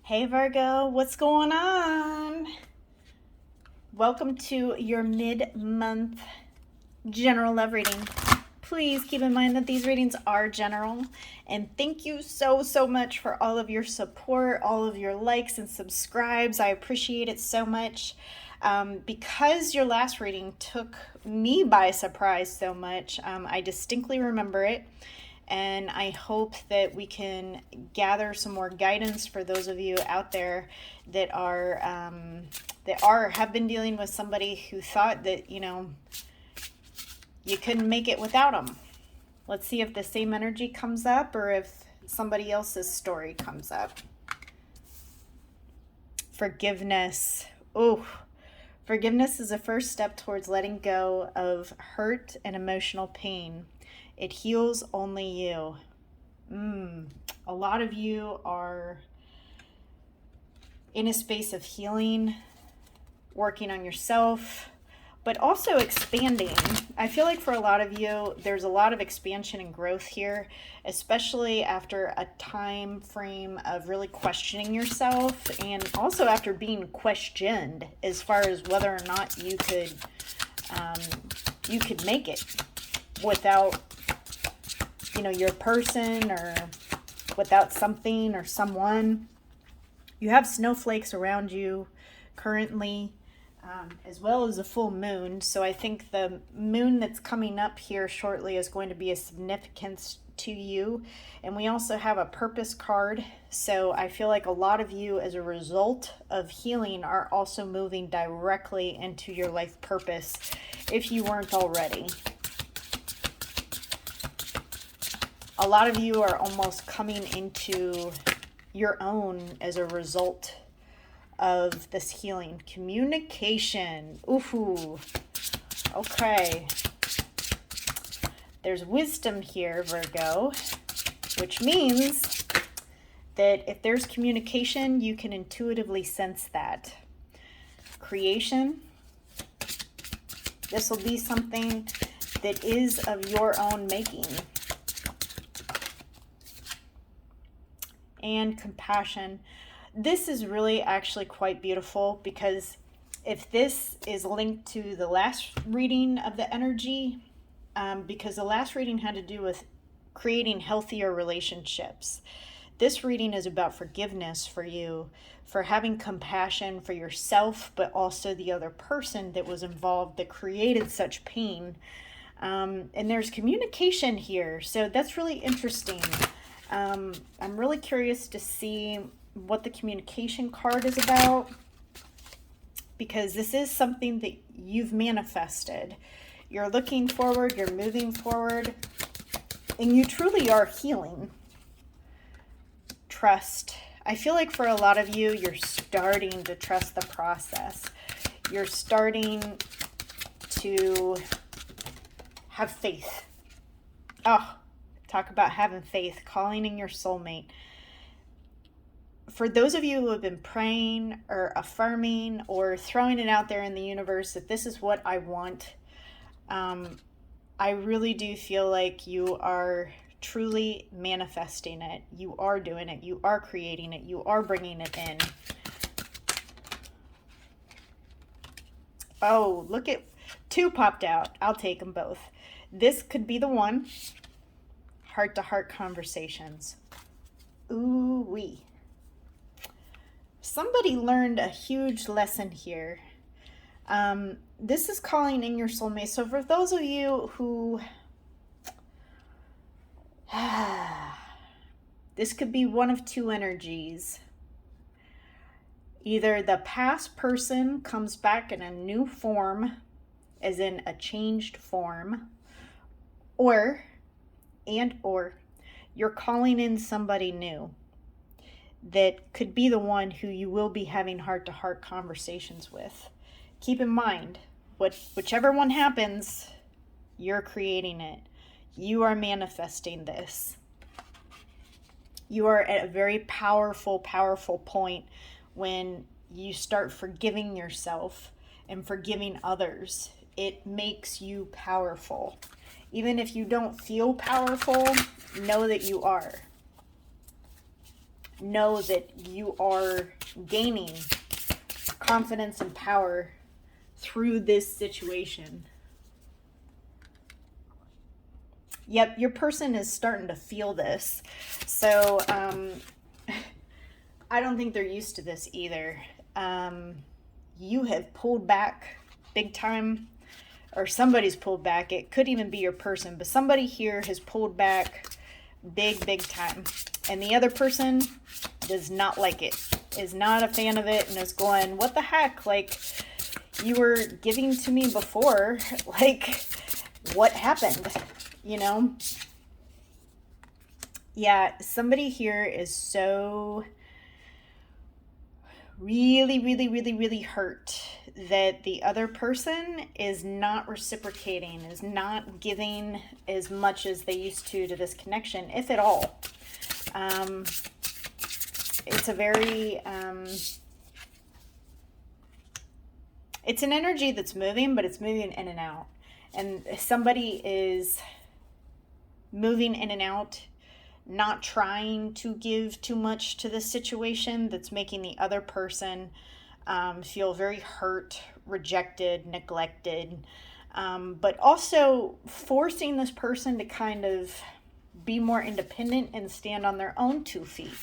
Hey Virgo, what's going on? Welcome to your mid-month general love reading. Please keep in mind that these readings are general, and thank you so much for all of your support, all of your likes and subscribes. I appreciate it so much. Because your last reading took me by surprise so much, I distinctly remember it. And I hope that we can gather some more guidance for those of you out there that have been dealing with somebody who thought that you couldn't make it without them. Let's see if the same energy comes up or if somebody else's story comes up. Forgiveness. Oh, forgiveness is a first step towards letting go of hurt and emotional pain. It heals only you. A lot of you are in a space of healing, working on yourself, but also expanding. I feel like for a lot of you, there's a lot of expansion and growth here, especially after a time frame of really questioning yourself, and also after being questioned as far as whether or not you could make it without your person or without something or someone. You have snowflakes around you currently, as well as a full moon. So I think the moon that's coming up here shortly is going to be a significance to you. And we also have a purpose card. So I feel like a lot of you, as a result of healing, are also moving directly into your life purpose if you weren't already. A lot of you are almost coming into your own as a result of this healing. Communication. Ooh. Okay. There's wisdom here, Virgo, which means that if there's communication, you can intuitively sense that. Creation. This will be something that is of your own making. And compassion. This is really actually quite beautiful, because if this is linked to the last reading of the energy, because the last reading had to do with creating healthier relationships. This reading is about forgiveness for you, for having compassion for yourself, but also the other person that was involved that created such pain. And there's communication here, so that's really interesting. I'm really curious to see what the communication card is about, because this is something that you've manifested. You're looking forward, you're moving forward, and you truly are healing. Trust. I feel like for a lot of you, you're starting to trust the process. You're starting to have faith. Oh, talk about having faith, calling in your soulmate. For those of you who have been praying or affirming or throwing it out there in the universe that this is what I want, I really do feel like you are truly manifesting it. You are doing it. You are creating it. You are bringing it in. Oh, look at two popped out. I'll take them both. This could be the one. Heart-to-heart conversations. Ooh-wee. Somebody learned a huge lesson here. This is calling in your soulmate. So for those of you who... this could be one of two energies. Either the past person comes back in a new form, as in a changed form, or you're calling in somebody new that could be the one who you will be having heart-to-heart conversations with. Keep in mind, whichever one happens, you're creating it. You are manifesting this. You are at a very powerful point when you start forgiving yourself and forgiving others. It makes you powerful. Even if you don't feel powerful, know that you are. know that you are gaining confidence and power through this situation. Yep, your person is starting to feel this. So I don't think they're used to this either. You have pulled back big time, or somebody's pulled back. It could even be your person, but somebody here has pulled back big time. And the other person does not like it, is not a fan of it, and is going, what the heck? Like, you were giving to me before. Like, what happened? You know? Yeah, somebody here is so really hurt that the other person is not reciprocating, is not giving as much as they used to this connection, if at all. It's a very, it's an energy that's moving, but it's moving in and out. And somebody is moving in and out, not trying to give too much to this situation, that's making the other person feel very hurt, rejected, neglected, but also forcing this person to kind of be more independent and stand on their own 2 feet.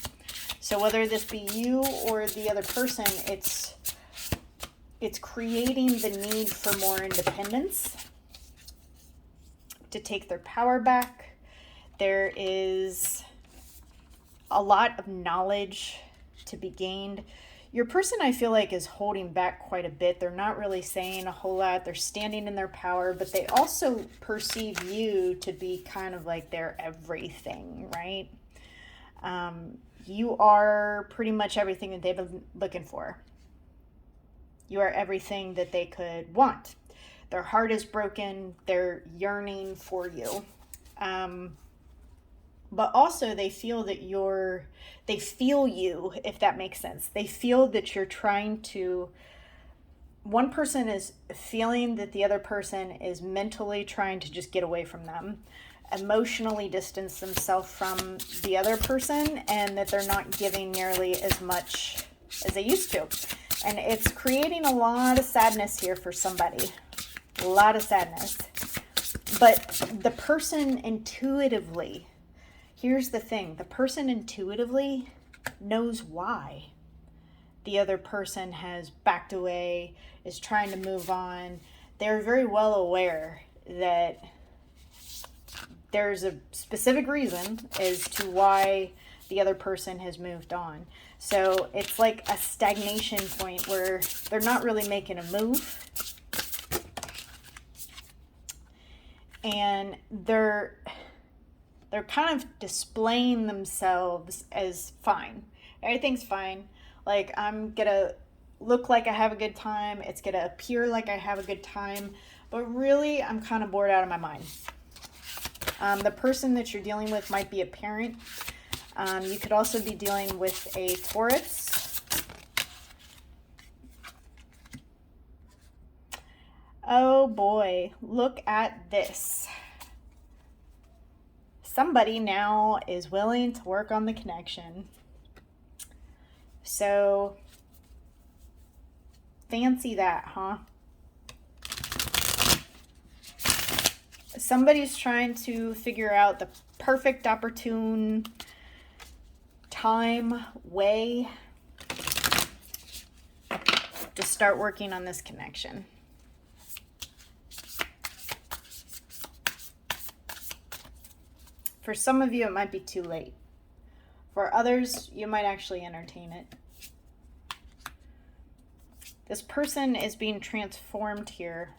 So whether this be you or the other person, it's creating the need for more independence, to take their power back. There is a lot of knowledge to be gained. Your person, I feel like, is holding back quite a bit. They're not really saying a whole lot. They're standing in their power, but they also perceive you to be kind of like their everything, right? You are pretty much everything that they've been looking for. You are everything that they could want. Their heart is broken. They're yearning for you. But also they feel that they feel you, if that makes sense. They feel that you're trying to, one person is feeling that the other person is mentally trying to just get away from them, emotionally distance themselves from the other person, and that they're not giving nearly as much as they used to. And it's creating a lot of sadness here for somebody. A lot of sadness. But the person intuitively, here's the thing, the person intuitively knows why the other person has backed away, is trying to move on. They're very well aware that there's a specific reason as to why the other person has moved on. So it's like a stagnation point where they're not really making a move. And they're kind of displaying themselves as fine. Everything's fine. Like, I'm gonna look like I have a good time. It's gonna appear like I have a good time. But really, I'm kind of bored out of my mind. The person that you're dealing with might be a parent. You could also be dealing with a Taurus. Oh boy, look at this. Somebody now is willing to work on the connection. So, fancy that, huh? Somebody's trying to figure out the perfect, opportune time, way to start working on this connection. For some of you, it might be too late. For others, you might actually entertain it. This person is being transformed here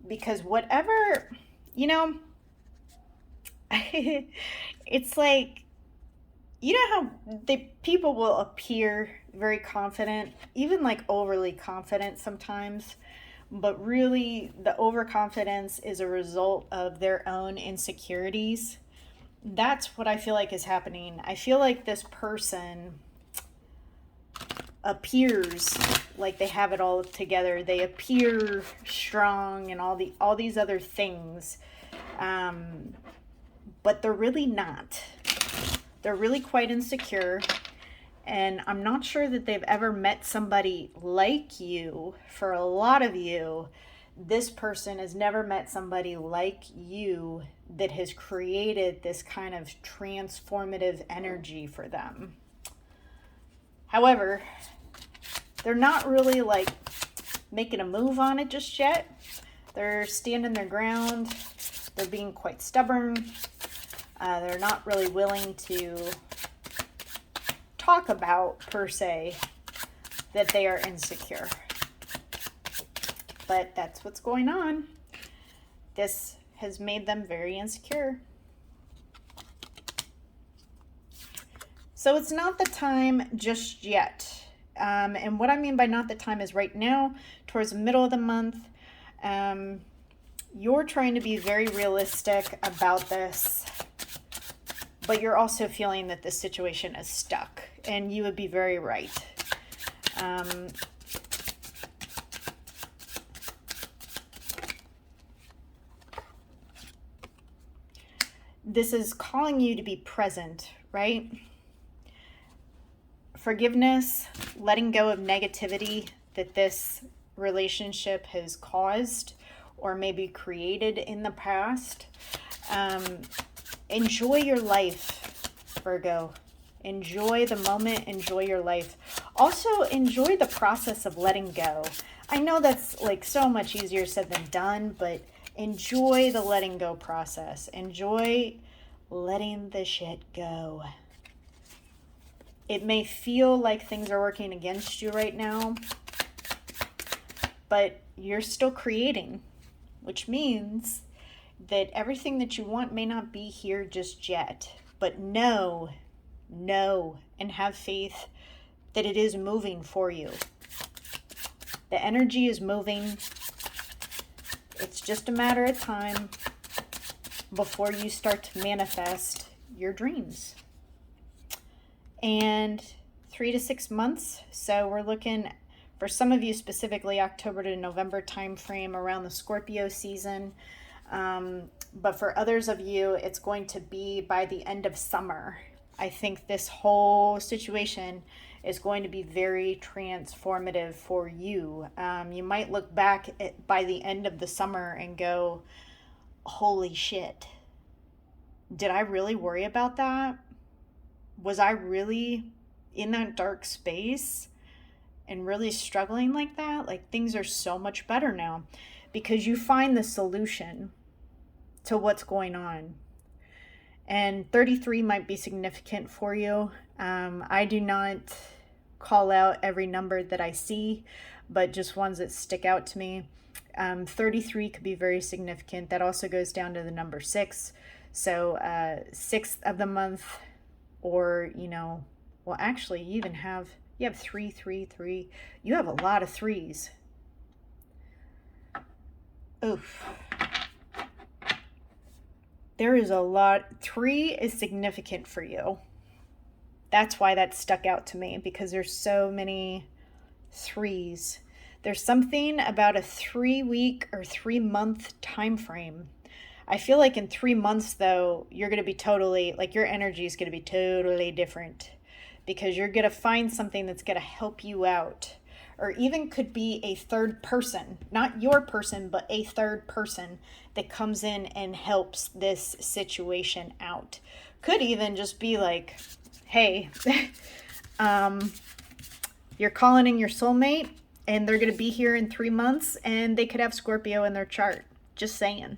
because whatever, it's like, how people will appear very confident, even like overly confident sometimes. But really, the overconfidence is a result of their own insecurities. That's what I feel like is happening. I feel like this person appears like they have it all together. They appear strong and all these other things. But they're really not. They're really quite insecure. And I'm not sure that they've ever met somebody like you. For a lot of you, this person has never met somebody like you that has created this kind of transformative energy for them. However, they're not really like making a move on it just yet. They're standing their ground. They're being quite stubborn. They're not really willing to talk about, per se, that they are insecure. But that's what's going on. This has made them very insecure. So it's not the time just yet. And what I mean by not the time is right now, towards the middle of the month, you're trying to be very realistic about this, but you're also feeling that this situation is stuck, and you would be very right. This is calling you to be present, right? Forgiveness, letting go of negativity that this relationship has caused or maybe created in the past. Enjoy your life, Virgo. Enjoy the moment, enjoy your life. Also, enjoy the process of letting go. I know that's like so much easier said than done, but enjoy the letting go process. Enjoy letting the shit go. It may feel like things are working against you right now, but you're still creating, which means that everything that you want may not be here just yet. But know, and have faith that it is moving for you. The energy is moving. It's just a matter of time before you start to manifest your dreams. And 3 to 6 months. So we're looking, for some of you specifically, October to November time frame around the Scorpio season. But for others of you, it's going to be by the end of summer. I think this whole situation is going to be very transformative for you. You might look back by the end of the summer and go, holy shit, did I really worry about that? Was I really in that dark space and really struggling like that? Like, things are so much better now because you find the solution to what's going on. And 33 might be significant for you. I do not call out every number that I see, but just ones that stick out to me. 33 could be very significant. That also goes down to the number 6. So 6th of the month, or, well, actually, you have 3, 3, 3. You have a lot of threes. Oof. There is a lot. 3 is significant for you. That's why that stuck out to me, because there's so many 3s. There's something about a 3-week or 3-month time frame. I feel like in 3 months, though, you're going to be totally, like, your energy is going to be totally different, because you're going to find something that's going to help you out, or even could be a third person, not your person, but a third person that comes in and helps this situation out. Could even just be like, hey, you're calling in your soulmate, and they're going to be here in 3 months, and they could have Scorpio in their chart. Just saying.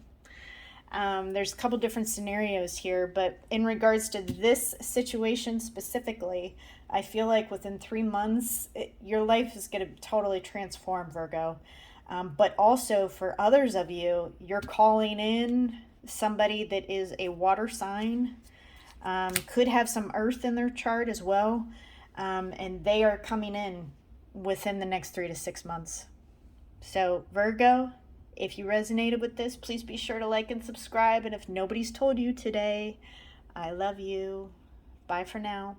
There's a couple different scenarios here, but in regards to this situation specifically, I feel like within 3 months, your life is going to totally transform, Virgo. But also for others of you, you're calling in somebody that is a water sign, could have some earth in their chart as well, and they are coming in within the next 3 to 6 months. So Virgo, if you resonated with this, please be sure to like and subscribe. And if nobody's told you today, I love you. Bye for now.